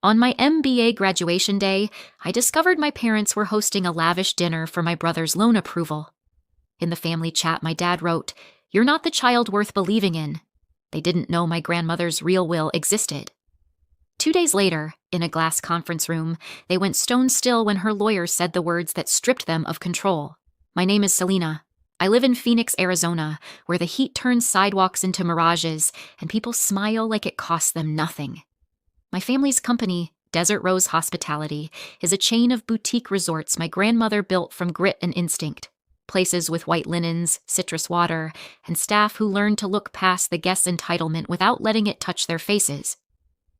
On my MBA graduation day, I discovered my parents were hosting a lavish dinner for my brother's loan approval. In the family chat, my dad wrote, "You're not the child worth believing in." They didn't know my grandmother's real will existed. 2 days later, in a glass conference room, they went stone still when her lawyer said the words that stripped them of control. "My name is Selena. I live in Phoenix, Arizona, where the heat turns sidewalks into mirages and people smile like it costs them nothing. My family's company, Desert Rose Hospitality, is a chain of boutique resorts my grandmother built from grit and instinct. Places with white linens, citrus water, and staff who learn to look past the guest's entitlement without letting it touch their faces.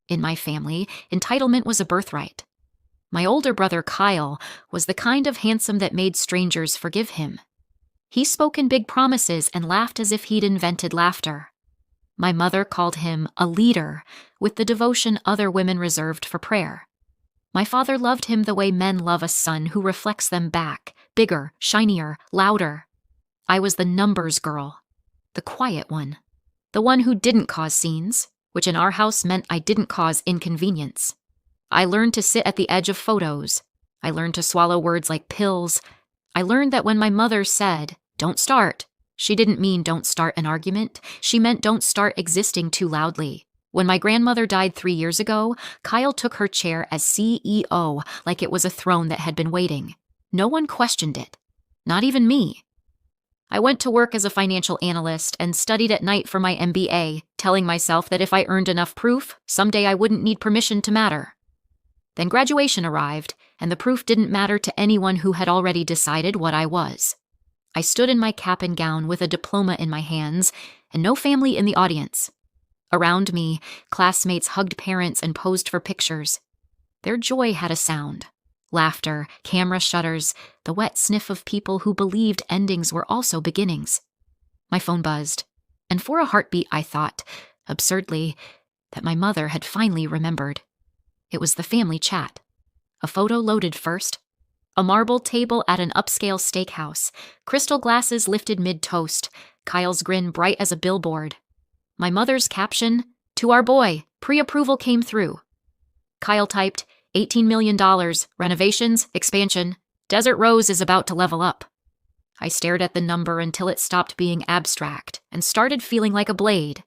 In my family, entitlement was a birthright. My older brother, Kyle, was the kind of handsome that made strangers forgive him. He spoke in big promises and laughed as if he'd invented laughter. My mother called him a leader, with the devotion other women reserved for prayer. My father loved him the way men love a sun who reflects them back, bigger, shinier, louder. I was the numbers girl, the quiet one, the one who didn't cause scenes, which in our house meant I didn't cause inconvenience. I learned to sit at the edge of photos. I learned to swallow words like pills. I learned that when my mother said, "Don't start," she didn't mean don't start an argument. She meant don't start existing too loudly. When my grandmother died 3 years ago, Kyle took her chair as CEO like it was a throne that had been waiting. No one questioned it. Not even me. I went to work as a financial analyst and studied at night for my MBA, telling myself that if I earned enough proof, someday I wouldn't need permission to matter. Then graduation arrived, and the proof didn't matter to anyone who had already decided what I was. I stood in my cap and gown with a diploma in my hands, and no family in the audience. Around me, classmates hugged parents and posed for pictures. Their joy had a sound. Laughter, camera shutters, the wet sniff of people who believed endings were also beginnings. My phone buzzed, and for a heartbeat I thought, absurdly, that my mother had finally remembered. It was the family chat. A photo loaded first. A marble table at an upscale steakhouse, crystal glasses lifted mid-toast, Kyle's grin bright as a billboard. My mother's caption, "To our boy, pre-approval came through." Kyle typed, $18 million, renovations, expansion. Desert Rose is about to level up. I stared at the number until it stopped being abstract and started feeling like a blade.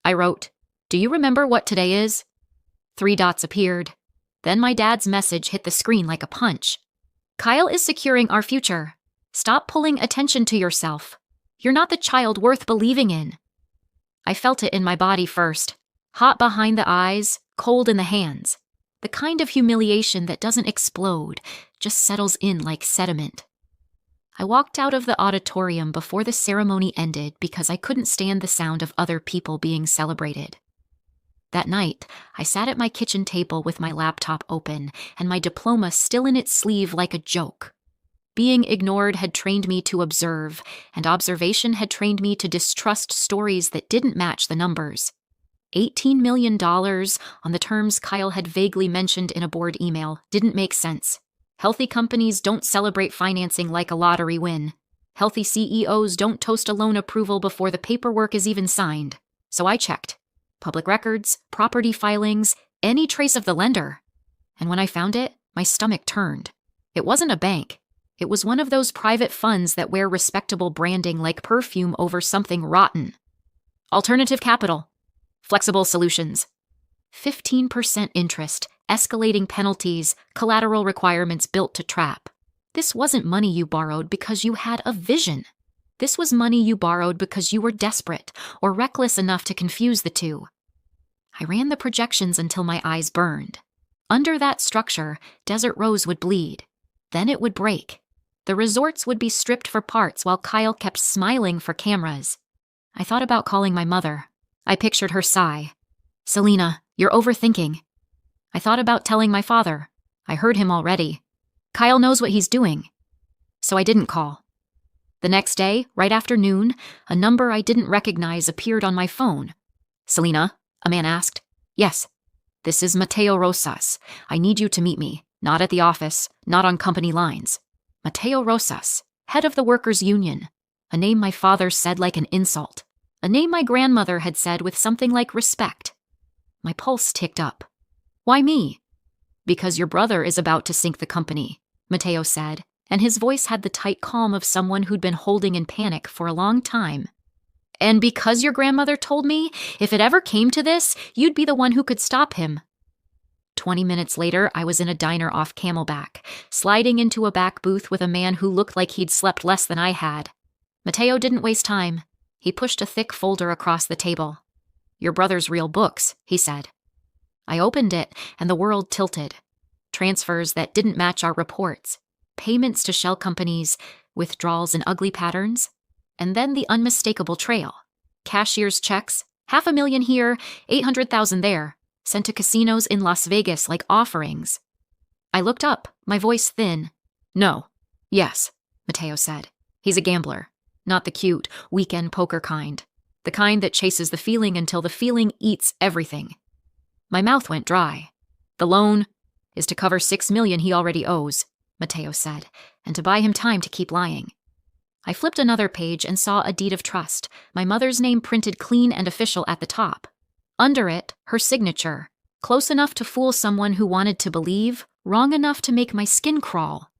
I wrote, "Do you remember what today is?" 3 dots appeared. Then my dad's message hit the screen like a punch. "Kyle is securing our future. Stop pulling attention to yourself. You're not the child worth believing in." I felt it in my body first. Hot behind the eyes, cold in the hands. The kind of humiliation that doesn't explode, just settles in like sediment. I walked out of the auditorium before the ceremony ended because I couldn't stand the sound of other people being celebrated. That night, I sat at my kitchen table with my laptop open and my diploma still in its sleeve like a joke. Being ignored had trained me to observe, and observation had trained me to distrust stories that didn't match the numbers. $18 million on the terms Kyle had vaguely mentioned in a board email didn't make sense. Healthy companies don't celebrate financing like a lottery win. Healthy CEOs don't toast a loan approval before the paperwork is even signed. So I checked. Public records, property filings, any trace of the lender. And when I found it, my stomach turned. It wasn't a bank. It was one of those private funds that wear respectable branding like perfume over something rotten. Alternative capital. Flexible solutions. 15% interest, escalating penalties, collateral requirements built to trap. This wasn't money you borrowed because you had a vision. This was money you borrowed because you were desperate or reckless enough to confuse the two. I ran the projections until my eyes burned. Under that structure, Desert Rose would bleed. Then it would break. The resorts would be stripped for parts while Kyle kept smiling for cameras. I thought about calling my mother. I pictured her sigh. "Selena, you're overthinking." I thought about telling my father. I heard him already. Kyle knows what he's doing. So I didn't call. The next day, right after noon, a number I didn't recognize appeared on my phone. "Selena?" a man asked. "Yes." "This is Mateo Rosas. I need you to meet me. Not at the office, not on company lines." Mateo Rosas, head of the workers' union. A name my father said like an insult. A name my grandmother had said with something like respect. My pulse ticked up. Why me? Because your brother is about to sink the company, Mateo said, and his voice had the tight calm of someone who'd been holding in panic for a long time. And because your grandmother told me, if it ever came to this, you'd be the one who could stop him. 20 minutes later, I was in a diner off Camelback, sliding into a back booth with a man who looked like he'd slept less than I had. Mateo didn't waste time. He pushed a thick folder across the table. Your brother's real books, he said. I opened it, and the world tilted. Transfers that didn't match our reports, payments to shell companies, withdrawals in ugly patterns, and then the unmistakable trail. Cashier's checks, $500,000 here, $800,000 there, sent to casinos in Las Vegas like offerings. I looked up, my voice thin. No. Yes, Mateo said. He's a gambler. Not the cute, weekend poker kind. The kind that chases the feeling until the feeling eats everything. My mouth went dry. The loan is to cover $6 million he already owes, Mateo said, and to buy him time to keep lying. I flipped another page and saw a deed of trust, my mother's name printed clean and official at the top. Under it, her signature, close enough to fool someone who wanted to believe, wrong enough to make my skin crawl.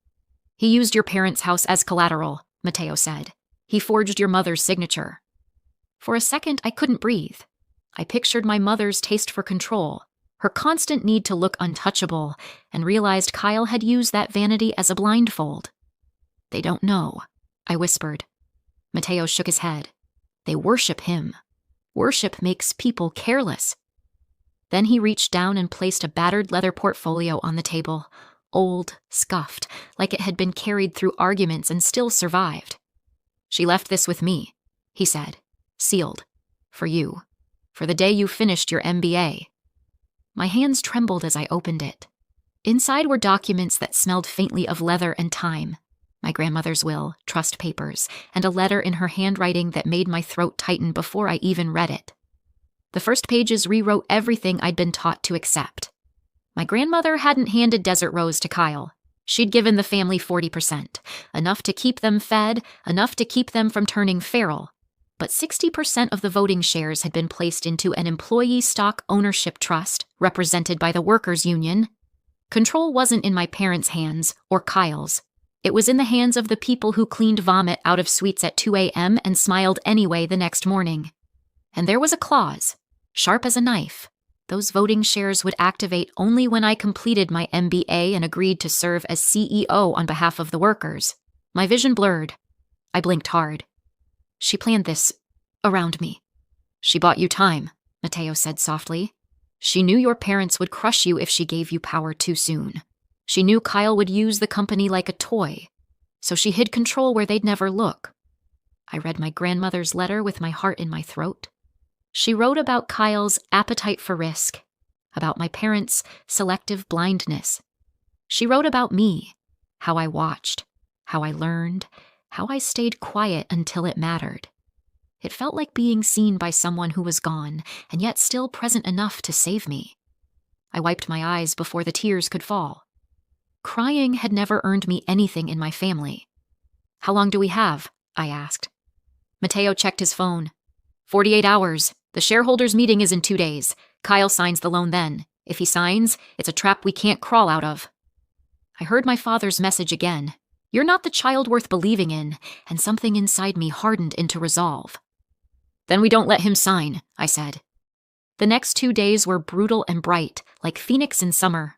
He used your parents' house as collateral, Mateo said. He forged your mother's signature. For a second, I couldn't breathe. I pictured my mother's taste for control, her constant need to look untouchable, and realized Kyle had used that vanity as a blindfold. They don't know, I whispered. Mateo shook his head. They worship him. Worship makes people careless. Then he reached down and placed a battered leather portfolio on the table, old, scuffed, like it had been carried through arguments and still survived. She left this with me, he said, sealed, for you, for the day you finished your MBA. My hands trembled as I opened it. Inside were documents that smelled faintly of leather and time. My grandmother's will, trust papers, and a letter in her handwriting that made my throat tighten before I even read it. The first pages rewrote everything I'd been taught to accept. My grandmother hadn't handed Desert Rose to Kyle. She'd given the family 40%, enough to keep them fed, enough to keep them from turning feral. But 60% of the voting shares had been placed into an employee stock ownership trust represented by the workers' union. Control wasn't in my parents' hands, or Kyle's. It was in the hands of the people who cleaned vomit out of suites at 2 a.m. and smiled anyway the next morning. And there was a clause, sharp as a knife. Those voting shares would activate only when I completed my MBA and agreed to serve as CEO on behalf of the workers. My vision blurred. I blinked hard. She planned this around me. She bought you time, Mateo said softly. She knew your parents would crush you if she gave you power too soon. She knew Kyle would use the company like a toy, so she hid control where they'd never look. I read my grandmother's letter with my heart in my throat. She wrote about Kyle's appetite for risk, about my parents' selective blindness. She wrote about me, how I watched, how I learned, how I stayed quiet until it mattered. It felt like being seen by someone who was gone, and yet still present enough to save me. I wiped my eyes before the tears could fall. Crying had never earned me anything in my family. How long do we have? I asked. Mateo checked his phone. 48 hours. The shareholders' meeting is in 2 days. Kyle signs the loan then. If he signs, it's a trap we can't crawl out of. I heard my father's message again. You're not the child worth believing in, and something inside me hardened into resolve. Then we don't let him sign, I said. The next 2 days were brutal and bright, like Phoenix in summer.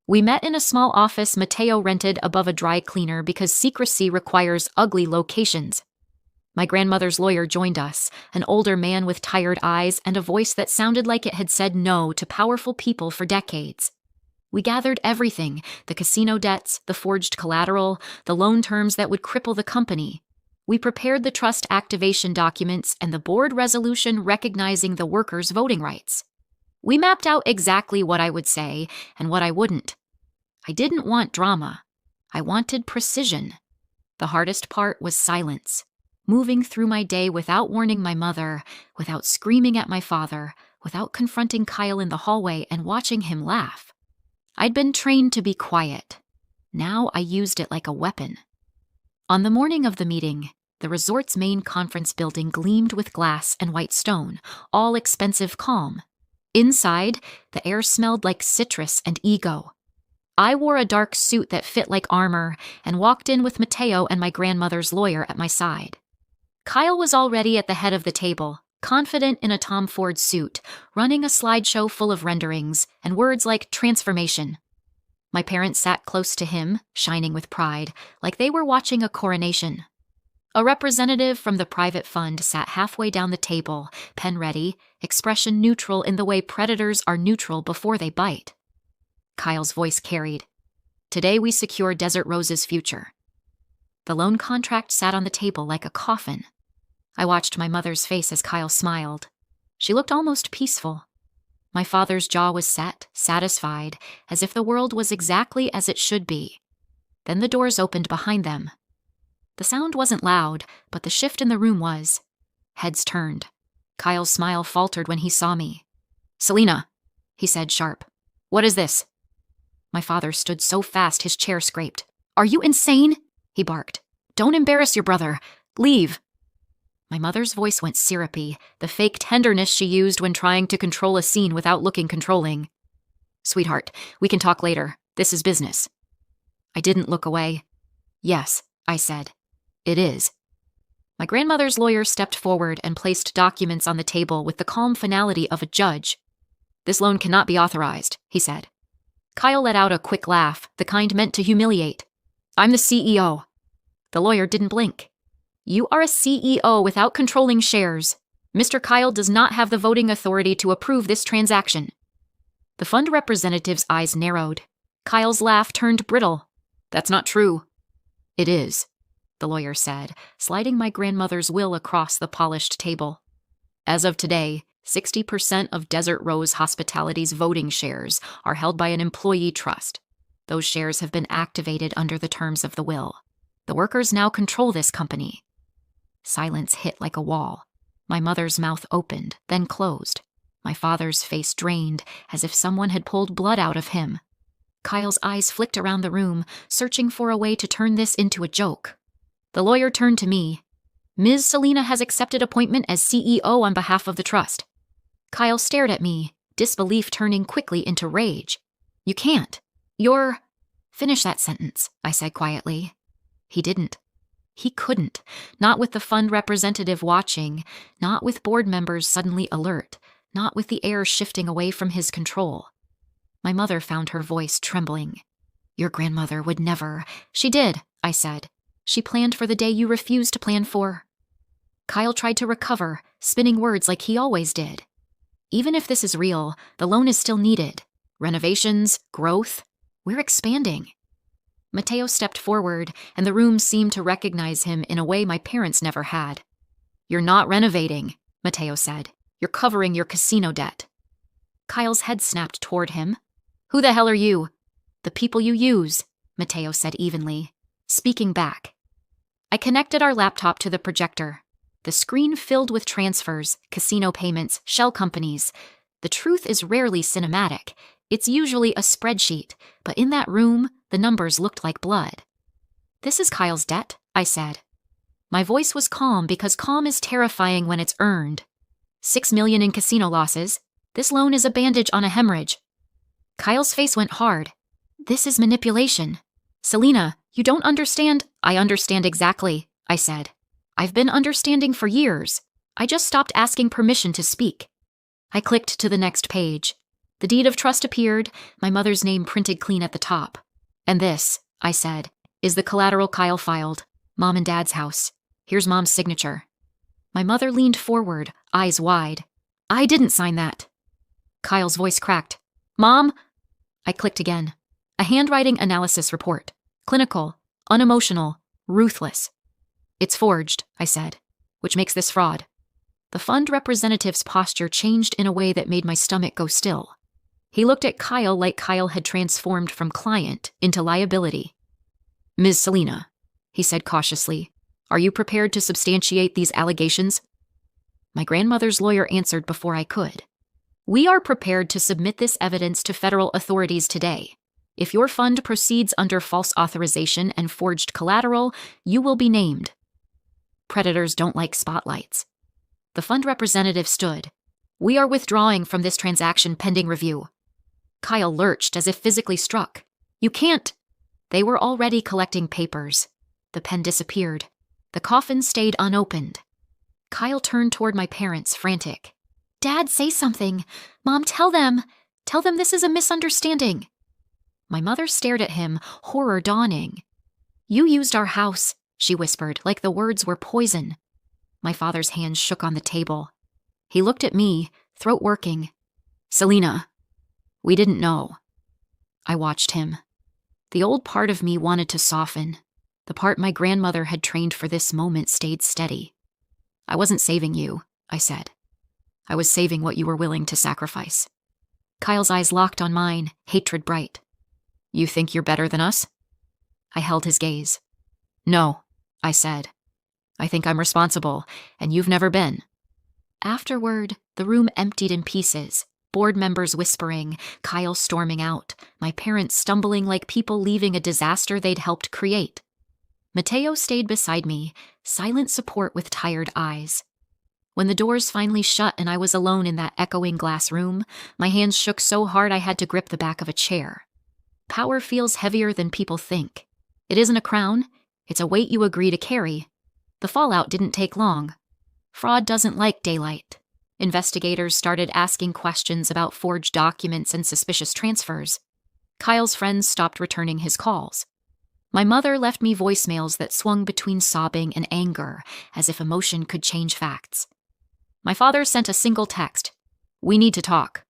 We met in a small office Mateo rented above a dry cleaner because secrecy requires ugly locations. My grandmother's lawyer joined us, an older man with tired eyes and a voice that sounded like it had said no to powerful people for decades. We gathered everything, the casino debts, the forged collateral, the loan terms that would cripple the company. We prepared the trust activation documents and the board resolution recognizing the workers' voting rights. We mapped out exactly what I would say and what I wouldn't. I didn't want drama. I wanted precision. The hardest part was silence. Moving through my day without warning my mother, without screaming at my father, without confronting Kyle in the hallway and watching him laugh. I'd been trained to be quiet. Now I used it like a weapon. On the morning of the meeting, the resort's main conference building gleamed with glass and white stone, all expensive calm. Inside, the air smelled like citrus and ego. I wore a dark suit that fit like armor and walked in with Mateo and my grandmother's lawyer at my side. Kyle was already at the head of the table, confident in a Tom Ford suit, running a slideshow full of renderings and words like transformation. My parents sat close to him, shining with pride, like they were watching a coronation. A representative from the private fund sat halfway down the table, pen ready, expression neutral in the way predators are neutral before they bite. Kyle's voice carried. Today we secure Desert Rose's future. The loan contract sat on the table like a coffin. I watched my mother's face as Kyle smiled. She looked almost peaceful. My father's jaw was set, satisfied, as if the world was exactly as it should be. Then the doors opened behind them. The sound wasn't loud, but the shift in the room was. Heads turned. Kyle's smile faltered when he saw me. "Selena," he said sharp. "What is this?" My father stood so fast his chair scraped. "Are you insane?" he barked. "Don't embarrass your brother. Leave." My mother's voice went syrupy, the fake tenderness she used when trying to control a scene without looking controlling. "Sweetheart, we can talk later. This is business." I didn't look away. "Yes," I said. "It is." My grandmother's lawyer stepped forward and placed documents on the table with the calm finality of a judge. "This loan cannot be authorized," he said. Kyle let out a quick laugh, the kind meant to humiliate. "I'm the CEO." The lawyer didn't blink. "You are a CEO without controlling shares. Mr. Kyle does not have the voting authority to approve this transaction." The fund representative's eyes narrowed. Kyle's laugh turned brittle. "That's not true." "It is," the lawyer said, sliding my grandmother's will across the polished table. "As of today, 60% of Desert Rose Hospitality's voting shares are held by an employee trust. Those shares have been activated under the terms of the will. The workers now control this company." Silence hit like a wall. My mother's mouth opened, then closed. My father's face drained, as if someone had pulled blood out of him. Kyle's eyes flicked around the room, searching for a way to turn this into a joke. The lawyer turned to me. "Ms. Selena has accepted appointment as CEO on behalf of the trust." Kyle stared at me, disbelief turning quickly into rage. "You can't. You're—" "Finish that sentence," I said quietly. He didn't. He couldn't, not with the fund representative watching, not with board members suddenly alert, not with the air shifting away from his control. My mother found her voice trembling. "Your grandmother would never—" "She did," I said. "She planned for the day you refused to plan for." Kyle tried to recover, spinning words like he always did. "Even if this is real, the loan is still needed. Renovations, growth. We're expanding." Mateo stepped forward, and the room seemed to recognize him in a way my parents never had. "You're not renovating," Mateo said. "You're covering your casino debt." Kyle's head snapped toward him. "Who the hell are you?" "The people you use," Mateo said evenly, speaking back. I connected our laptop to the projector. The screen filled with transfers, casino payments, shell companies. The truth is rarely cinematic. It's usually a spreadsheet, but in that room, the numbers looked like blood. "This is Kyle's debt," I said. My voice was calm because calm is terrifying when it's earned. $6 million in casino losses. This loan is a bandage on a hemorrhage. Kyle's face went hard. "This is manipulation. Selena, you don't understand." "I understand exactly," I said. "I've been understanding for years. I just stopped asking permission to speak." I clicked to the next page. The deed of trust appeared, my mother's name printed clean at the top. "And this," I said, "is the collateral Kyle filed. Mom and Dad's house. Here's Mom's signature." My mother leaned forward, eyes wide. "I didn't sign that." Kyle's voice cracked. "Mom?" I clicked again. A handwriting analysis report. Clinical, unemotional, ruthless. "It's forged," I said, "which makes this fraud." The fund representative's posture changed in a way that made my stomach go still. He looked at Kyle like Kyle had transformed from client into liability. "Ms. Selena," he said cautiously, "are you prepared to substantiate these allegations?" My grandmother's lawyer answered before I could. "We are prepared to submit this evidence to federal authorities today. If your fund proceeds under false authorization and forged collateral, you will be named." Predators don't like spotlights. The fund representative stood. "We are withdrawing from this transaction pending review." Kyle lurched as if physically struck. You can't. They were already collecting papers. The pen disappeared. The coffin stayed unopened. Kyle turned toward my parents, frantic. Dad, say something. Mom, tell them. Tell them this is a misunderstanding. My mother stared at him, horror dawning. You used our house, she whispered, like the words were poison. My father's hands shook on the table. He looked at me, throat working. Selena, we didn't know. I watched him. The old part of me wanted to soften. The part my grandmother had trained for this moment stayed steady. I wasn't saving you, I said. I was saving what you were willing to sacrifice. Kyle's eyes locked on mine, hatred bright. You think you're better than us? I held his gaze. No, I said. I think I'm responsible, and you've never been. Afterward, the room emptied in pieces, board members whispering, Kyle storming out, my parents stumbling like people leaving a disaster they'd helped create. Mateo stayed beside me, silent support with tired eyes. When the doors finally shut and I was alone in that echoing glass room, my hands shook so hard I had to grip the back of a chair. Power feels heavier than people think. It isn't a crown, it's a weight you agree to carry. The fallout didn't take long. Fraud doesn't like daylight. Investigators started asking questions about forged documents and suspicious transfers. Kyle's friends stopped returning his calls. My mother left me voicemails that swung between sobbing and anger, as if emotion could change facts. My father sent a single text. We need to talk.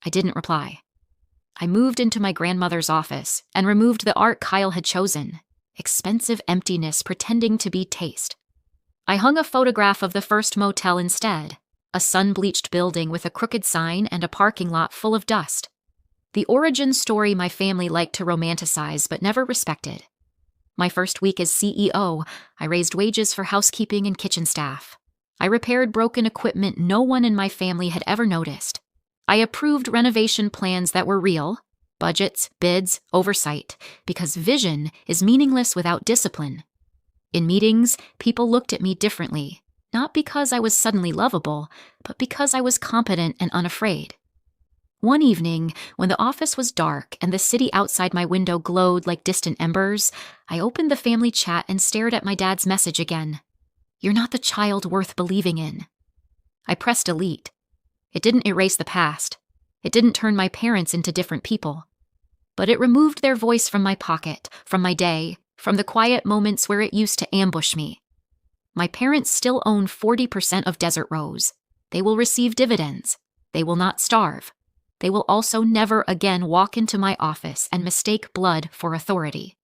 I didn't reply. I moved into my grandmother's office and removed the art Kyle had chosen. Expensive emptiness pretending to be taste. I hung a photograph of the first motel instead, a sun-bleached building with a crooked sign and a parking lot full of dust. The origin story my family liked to romanticize but never respected. My first week as CEO, I raised wages for housekeeping and kitchen staff. I repaired broken equipment no one in my family had ever noticed. I approved renovation plans that were real, budgets, bids, oversight, because vision is meaningless without discipline. In meetings, people looked at me differently, not because I was suddenly lovable, but because I was competent and unafraid. One evening, when the office was dark and the city outside my window glowed like distant embers, I opened the family chat and stared at my dad's message again. You're not the child worth believing in. I pressed delete. It didn't erase the past. It didn't turn my parents into different people. But it removed their voice from my pocket, from my day, from the quiet moments where it used to ambush me. My parents still own 40% of Desert Rose. They will receive dividends. They will not starve. They will also never again walk into my office and mistake blood for authority.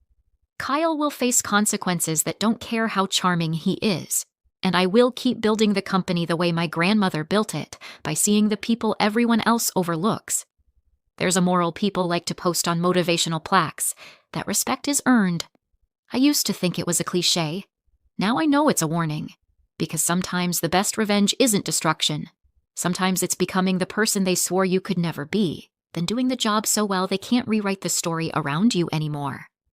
Kyle will face consequences that don't care how charming he is, and I will keep building the company the way my grandmother built it, by seeing the people everyone else overlooks. There's a moral people like to post on motivational plaques, that respect is earned. I used to think it was a cliche. Now I know it's a warning, because sometimes the best revenge isn't destruction. Sometimes it's becoming the person they swore you could never be, then doing the job so well they can't rewrite the story around you anymore.